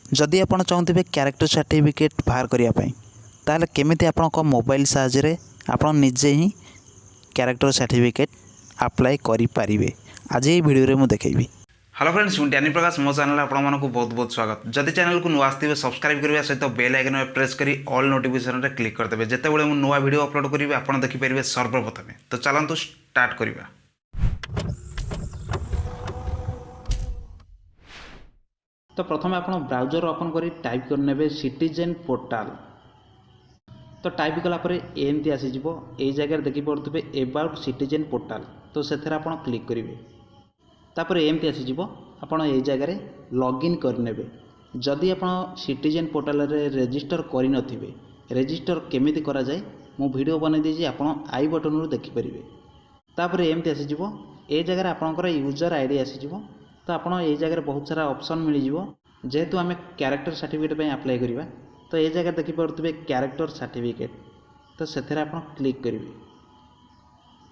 जदि आपण चाहूथिबे character certificate बाहर करिया पई ताले केमिति आपनको मोबाइल साहाय्य आपण निजे ही कैरेक्टर सर्टिफिकेट अप्लाई करि पारिबे आज ये वीडियो रे मु देखैबी। हेलो फ्रेंड्स मैं डैनी प्रकाश मो चैनल आपण मानक बहुत बहुत स्वागत। जदि चैनल को नुआ आसथिबे सब्सक्राइब करबा सहित बेल आइकन में प्रेस करी ऑल नोटिफिकेशन रे क्लिक कर देबे जेते बेले मु नुआ वीडियो अपलोड करिवे आपण देखि परिबे सर्वप्रथम। तो चलंतु स्टार्ट करिबा। तो प्रथम आप ब्राउजर ओपन करी टाइप करने सिटीजन पोर्टाल। तो टाइप कलापर एमती आसीज ये जगह देखी पड़े एबाउट सिटीजन पोर्टाल। तो से क्लिक करेंगे तापर एमती आसीज आपड़ ये जगह लॉगिन करने। जदि आप सिटीजन पोर्टाल रे रजिस्टर करें रजिस्टर केमी करा जाए मु वीडियो बना दीजिए आप आई बटन रू देखिपारे। तापर एमती आसीज ये जगह आपंकर यूजर आईडी आसीज। तो आप ये जगह बहुत सारा ऑप्शन मिल जाव जेहेतु आम कैरेक्टर सर्टिफिकेट अप्लाई करवा। तो ये जगह देखिपे कैरेक्टर सर्टिफिकेट। तो से क्लिक करेंगे।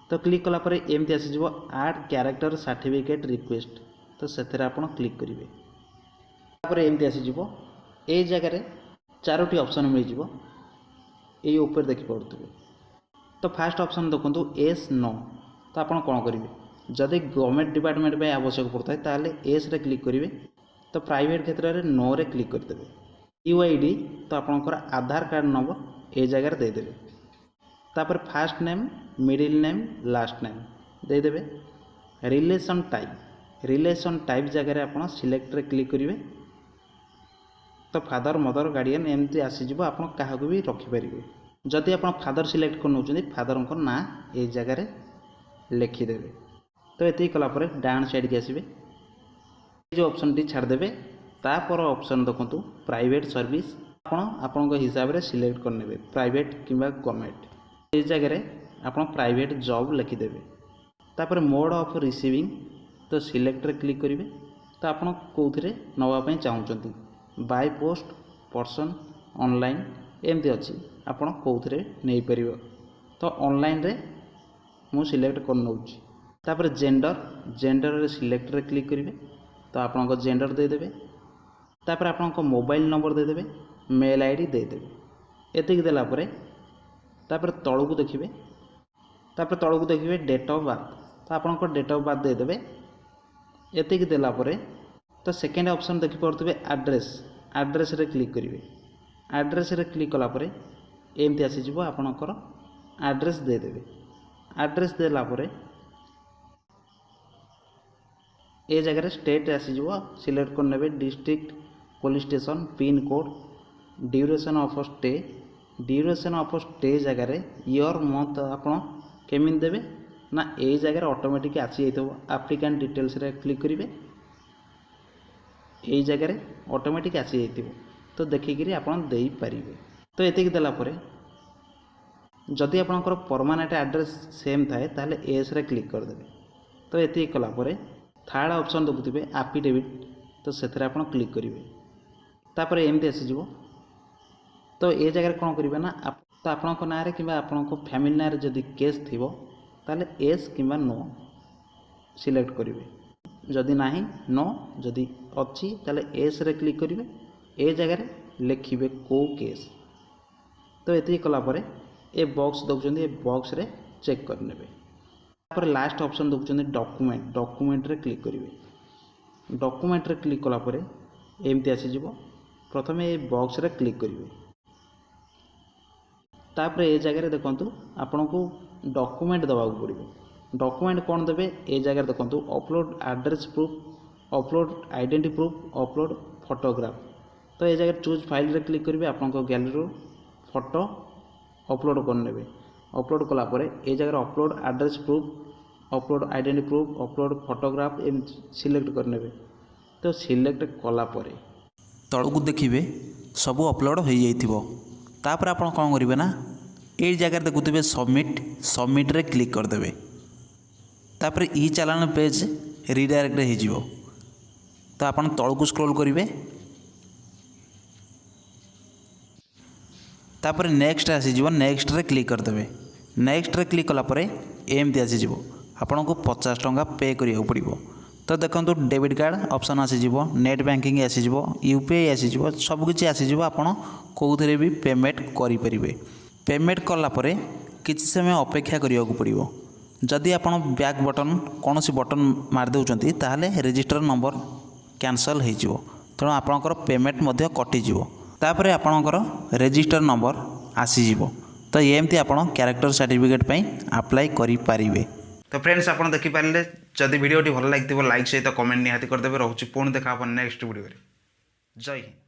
तो क्लिक कलापर एमती आसीज ऐड कैरेक्टर सर्टिफिकेट रिक्वेस्ट। तो से क्लिक करेंगे तापर एमती आसीज ये जगह चारोटी ऑप्शन मिल जाव ये ऊपर देखिपे। तो फास्ट ऑप्शन देखो एस नो। तो आप कौन करेंगे जदि गवर्नमेंट डिपार्टमेंट में आवश्यक पड़ता है ताले एस रे क्लिक करेंगे। तो प्राइवेट क्षेत्र में नो रे क्लिक करदे। यूआईडी तो आपंकर आधार कार्ड नंबर ये जगह देदेवे। तापर first name middle name last name देदेवे। रिलेशन टाइप जगह आप सिलेक्ट रे क्लिक करेंगे। तो फादर मदर गार्डियन एमती आसीज आप भी रखिपारे। जदि आप फादर सिलेक्ट कर फादर को ना ये जगह लिखिदेवे। तो ये कलापर डाण साइड के आसबे जो ऑप्शन टी छाड़देवे। तापर ऑप्शन देखो प्राइवेट सर्विस आपण हिसाब से सिलेक्ट करने प्राइवेट किंबा गवर्नमेंट ये जगह आप प्राइवेट जॉब लिखिदेवे। तापर मोड ऑफ रिसीविंग तो सिलेक्ट रे क्लिक करेंगे। तो आप कौन नवापाई चाहूँगी बाय पोस्ट पर्सन ऑनलाइन एमती अच्छी आप कौन नहीं पार। तो ऑनलाइन रे मु सिलेक्ट कर नौची। तापर जेंडर रे सिलेक्ट रे क्लिक करेंगे। तो आपको जेंडर देदेवे। तापर आपको मोबाइल नंबर देदेवे मेल आईडी देदेवे। एतिक देलापर तापर तळकू देखिए। तापर तळकू देखिए डेट ऑफ बर्थ। तो आपको डेट ऑफ बर्थ देदेवे। एतिक देलापर तो सेकेंड ऑप्शन देखि पड़े एड्रेस रे क्लिक करेंगे। एड्रेस रे क्लिक कलापर एमती आसीज आपणकर एड्रेस देदेवे। एड्रेस देलापर ये जगह स्टेट आसीज सिलेक्ट करने district police station pin code duration of stay जगह ईयर मंथ आप केमी देवे ना ये जगह ऑटोमेटिक आसी जाइए। एप्लिकेंट डिटेल्स रे क्लिक करेंगे ये जगह ऑटोमेटिक आसी जाइए। तो देखिकी आप पारे। तो ये देलापर जदि आपंकर परमानेंट एड्रेस सेम थाए ताले एस रे क्लिक करदे। तो ये कलापर थर्ड ऑप्शन देखुए एफिडेविट। तो से क्लिक करेंगे। तापर एमती आसीज। तो ये जगह कौन करेंगे ना तो आपको ना कि फैमिली ना जदि केस थी ताले एस कि नो सिलेक्ट करेंगे। जदि ना नो जदि अच्छी ताले एस रे क्लिक करेंगे। ये जगह लिखिए को केस। तो ये कलापर ये बॉक्स देखते ये बॉक्स रे चेक करने। तापर लास्ट ऑप्शन देखते डॉक्यूमेंट रे क्लिक करेंगे। डॉक्यूमेंट रे क्लिक कलापर एमती आसीज प्रथम ये बॉक्स रे क्लिक करेंगे। तापर ये जगह देखो आपन को डॉक्यूमेंट देवाक पड़ो। डॉक्यूमेंट कौन देवे ये जगह देखो upload address proof upload identity proof upload photograph. तो ये जगह चूज फाइल रे क्लिक करेंगे। आपन गैलरी फोटो अपलोड करने। अपलोड कलापर ये जगह upload address proof upload identity proof upload photograph एम सिलेक्ट करने। तो सिलेक्ट कलापर तलू देखिए सब अपलोड हो जाइथिबो। तापर आप कौन करेंगे ना ये जगह देखुवे सबमिट रे क्लिक करदे। तापर ई चालान पेज रिडायरेक्ट हो। तो आप तलू स्क्रॉल करेंगे। तापर नेक्स्ट आसीज नेक्स्ट रे क्लिक करदे। नेक्स्ट रे क्लिक कलापर एमती आसीज आपन को 50 टंका पे करिया पड़ो। तो देखो डेबिट कार्ड ऑप्शन आसीज नेट बैंकिंग आसीज यूपीआई आसीज सबकि आसीज आपड़ कौन भी पेमेंट करेंगे। पेमेंट कलापर किसी समय अपेक्षा करने को पड़ो। जदि आप बैक बटन कौन बटन मारिदे ताहले रजिस्टर नंबर कैंसल हो तेणु आपणकर पेमेंट कटिज तापर आपणकर रजिस्टर नंबर आसीज। तो एमती आप कैरेक्टर सर्टिफिकेट अप्लाई करें। तो फ्रेंड्स आप देखिपारे जदि वीडियो भल लगी लाइक सहित कमेंट निहाती करदेवे। रोचे पुणी देखा नेक्स्ट वीडियो। जय हिंद।